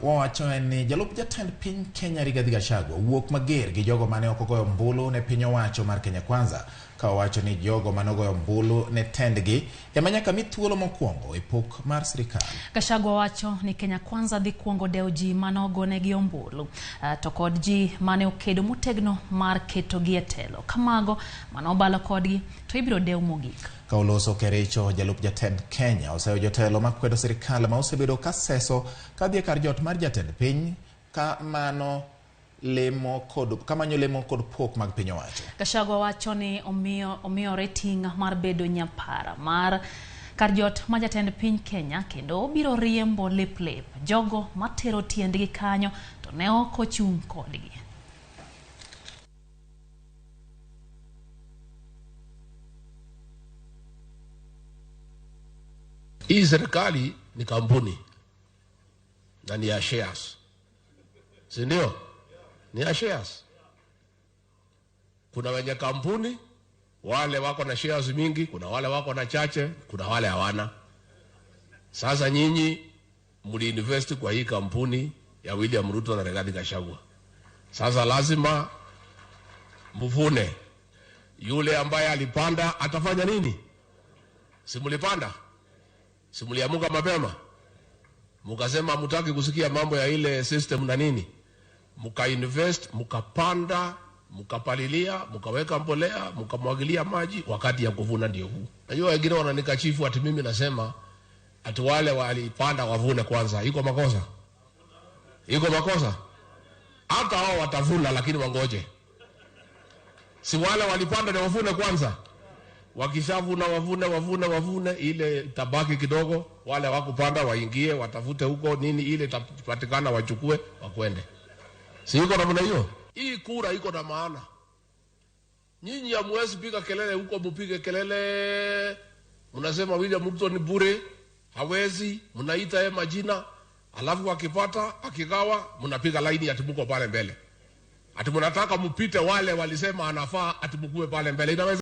wacho ni jalup jatend piny Kenya Rigathi wuok mager gi jogo mane okogoyo ombulu ne piny owacho mar Kenya Kwanza, ka wacho ni jogo mane ogoyo ombulu ne tendgi ema nyaka mi thuolo mokwongo e pok mar sirkal. Gachagua wacho ni Kenya Kwanza dhi kuongo dewo ji mane ogonegi ombulu to kod ji mane okedo motegno mar keto gi e telo, kamago mane obalo kodgi to ibiro dew mogik. Ka oloso Kericho, jalup jatend Kenya oseyo jotelo makwedo sirkal ma osebedo ka seso ka dhi kar jot mar jatend piny kamanyo lemo kod pok mag piny owacho. Gachagua wacho ni omiyo rating mar bedo nyapara mar kar jot ma jatend piny Kenya kendo obiro riembo lep jogo matero tiendgi kanyo to ne ok ochung' kodgi. Hii serikali ni kampuni na ni ya shares. Si ndio? Ni ya shares. Kuna wenye kampuni, wale wako na shares mingi, kuna wale wako na chache, kuna wale hawana. Sasa nyinyi mliinvest kwa hii kampuni ya William Ruto na Rigathi Gachagua. Sasa lazima mvune. Yule ambaye alipanda atafanya nini? Si mlipanda? Si mliamuka mapema? Mukasema mutaki kusikia mambo ya ile system na nini? Muka-invest, mukapanda, mukapalilia, mukaweka mbolea, mukamwagilia maji, wakati ya kuvuna ndio huu. Najua wengine wananikashifu ati mimi nasema ati wale walipanda wavune kwanza. Iko makosa? Iko makosa? Hata hao watavuna lakini wangoje. Si wale walipanda na wavune kwanza? Wakishavuna wavune ile tabaki kidogo, wale wakupanda waingie watafute huko nini ile tapatikana wachukue wakwende. Si iko namna hiyo? Hii kura iko na maana. Nyinyi hamwezi piga kelele huko, mpige kelele. Mnasema William Ruto ni bure, hawezi, mnaita yeye majina, alafu akipata akigawa mnapiga laini ati mko pale mbele. Ati mnataka mpite wale walisema anafaa ati mkue pale mbele. Inaweza